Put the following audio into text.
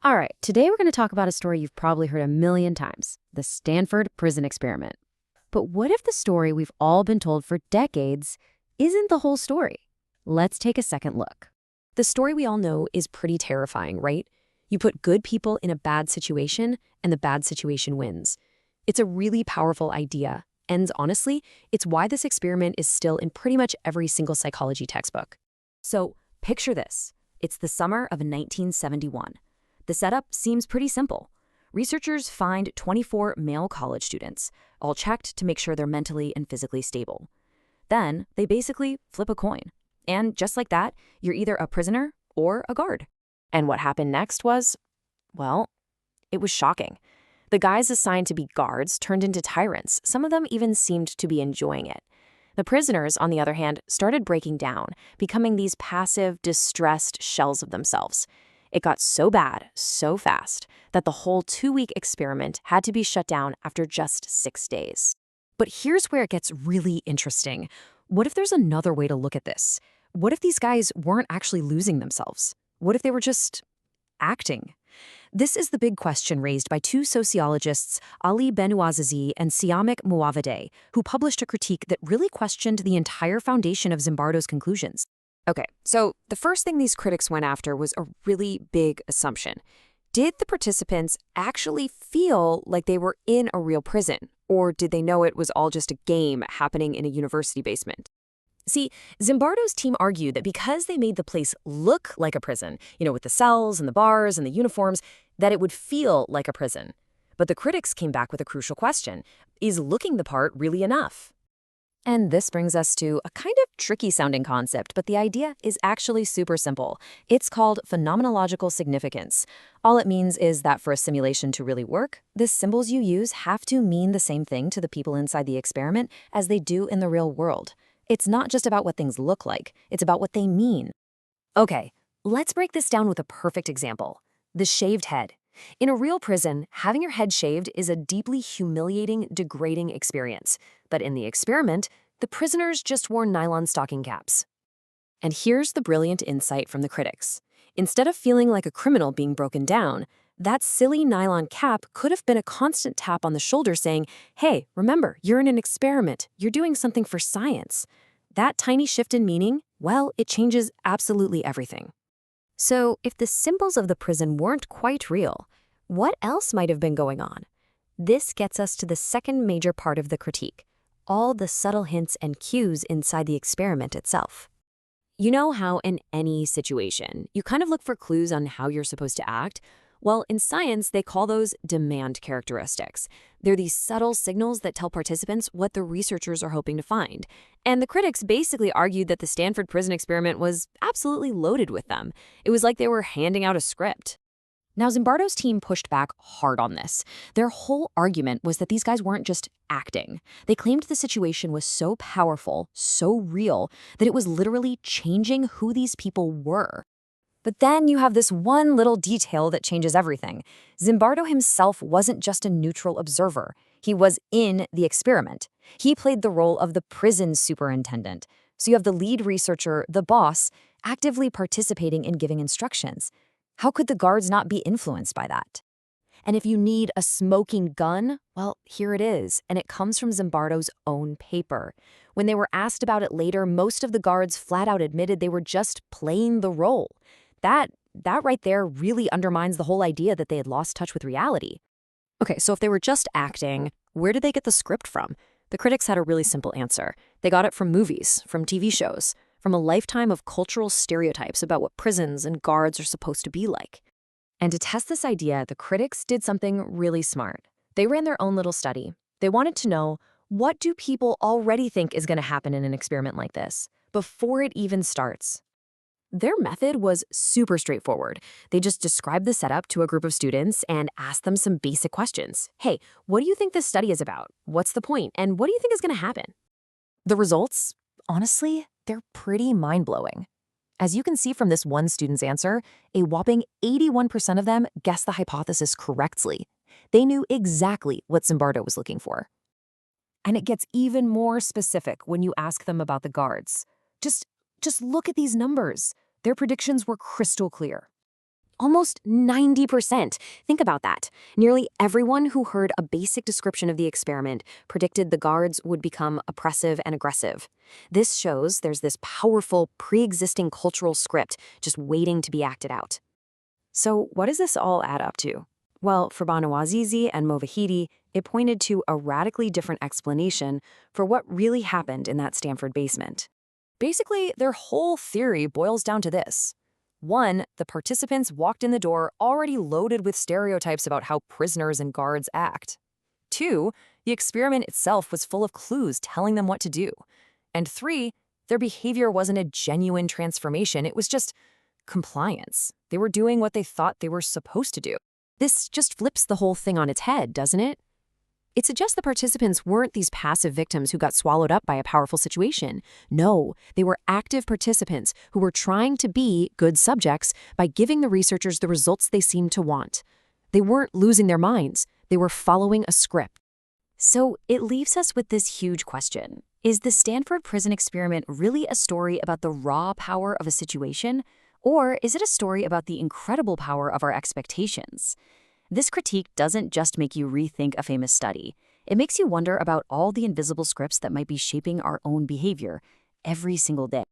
All right, today we're going to talk about a story you've probably heard a million times, the Stanford Prison Experiment. But what if the story we've all been told for decades isn't the whole story? Let's take a second look. The story we all know is pretty terrifying, right? You put good people in a bad situation, and the bad situation wins. It's a really powerful idea, and honestly, it's why this experiment is still in pretty much every single psychology textbook. So, picture this. It's the summer of 1971. The setup seems pretty simple. Researchers find 24 male college students, all checked to make sure they're mentally and physically stable. Then, they basically flip a coin. And just like that, you're either a prisoner or a guard. And what happened next was, well, it was shocking. The guys assigned to be guards turned into tyrants. Some of them even seemed to be enjoying it. The prisoners, on the other hand, started breaking down, becoming these passive, distressed shells of themselves. It got so bad, so fast, that the whole 2-week experiment had to be shut down after just 6 days. But here's where it gets really interesting. What if there's another way to look at this? What if these guys weren't actually losing themselves? What if they were just acting? This is the big question raised by two sociologists, Ali Banuazizi and Siamak Movahedi, who published a critique that really questioned the entire foundation of Zimbardo's conclusions. Okay, so the first thing these critics went after was a really big assumption. Did the participants actually feel like they were in a real prison, or did they know it was all just a game happening in a university basement? See, Zimbardo's team argued that because they made the place look like a prison, with the cells and the bars and the uniforms, that it would feel like a prison. But the critics came back with a crucial question. Is looking the part really enough? And this brings us to a kind of tricky-sounding concept, but the idea is actually super simple. It's called phenomenological significance. All it means is that for a simulation to really work, the symbols you use have to mean the same thing to the people inside the experiment as they do in the real world. It's not just about what things look like, it's about what they mean. Okay, let's break this down with a perfect example. The shaved head. In a real prison, having your head shaved is a deeply humiliating, degrading experience. But in the experiment, the prisoners just wore nylon stocking caps. And here's the brilliant insight from the critics. Instead of feeling like a criminal being broken down, that silly nylon cap could have been a constant tap on the shoulder saying, hey, remember, you're in an experiment. You're doing something for science. That tiny shift in meaning, well, it changes absolutely everything. So, if the symbols of the prison weren't quite real, what else might have been going on? This gets us to the second major part of the critique, all the subtle hints and cues inside the experiment itself. You know how in any situation, you kind of look for clues on how you're supposed to act? Well, in science, they call those demand characteristics. They're these subtle signals that tell participants what the researchers are hoping to find. And the critics basically argued that the Stanford Prison Experiment was absolutely loaded with them. It was like they were handing out a script. Now, Zimbardo's team pushed back hard on this. Their whole argument was that these guys weren't just acting. They claimed the situation was so powerful, so real, that it was literally changing who these people were. But then you have this one little detail that changes everything. Zimbardo himself wasn't just a neutral observer. He was in the experiment. He played the role of the prison superintendent. So you have the lead researcher, the boss, actively participating in giving instructions. How could the guards not be influenced by that? And if you need a smoking gun, well, here it is, and it comes from Zimbardo's own paper. When they were asked about it later, most of the guards flat out admitted they were just playing the role. That right there really undermines the whole idea that they had lost touch with reality. Okay, so if they were just acting, where did they get the script from? The critics had a really simple answer. They got it from movies, from TV shows, from a lifetime of cultural stereotypes about what prisons and guards are supposed to be like. And to test this idea, the critics did something really smart. They ran their own little study. They wanted to know, what do people already think is going to happen in an experiment like this, before it even starts? Their method was super straightforward. They just described the setup to a group of students and asked them some basic questions. Hey, what do you think this study is about? What's the point? And what do you think is going to happen? The results, honestly, they're pretty mind-blowing. As you can see from this one student's answer, a whopping 81% of them guessed the hypothesis correctly. They knew exactly what Zimbardo was looking for. And it gets even more specific when you ask them about the guards. Just look at these numbers. Their predictions were crystal clear. Almost 90%. Think about that. Nearly everyone who heard a basic description of the experiment predicted the guards would become oppressive and aggressive. This shows there's this powerful, pre-existing cultural script just waiting to be acted out. So what does this all add up to? Well, for Banuazizi and Movahedi, it pointed to a radically different explanation for what really happened in that Stanford basement. Basically, their whole theory boils down to this. 1, the participants walked in the door already loaded with stereotypes about how prisoners and guards act. 2, the experiment itself was full of clues telling them what to do. And 3, their behavior wasn't a genuine transformation, it was just compliance. They were doing what they thought they were supposed to do. This just flips the whole thing on its head, doesn't it? It suggests the participants weren't these passive victims who got swallowed up by a powerful situation. No, they were active participants who were trying to be good subjects by giving the researchers the results they seemed to want. They weren't losing their minds. They were following a script. So it leaves us with this huge question. Is the Stanford Prison Experiment really a story about the raw power of a situation? Or is it a story about the incredible power of our expectations? This critique doesn't just make you rethink a famous study. It makes you wonder about all the invisible scripts that might be shaping our own behavior every single day.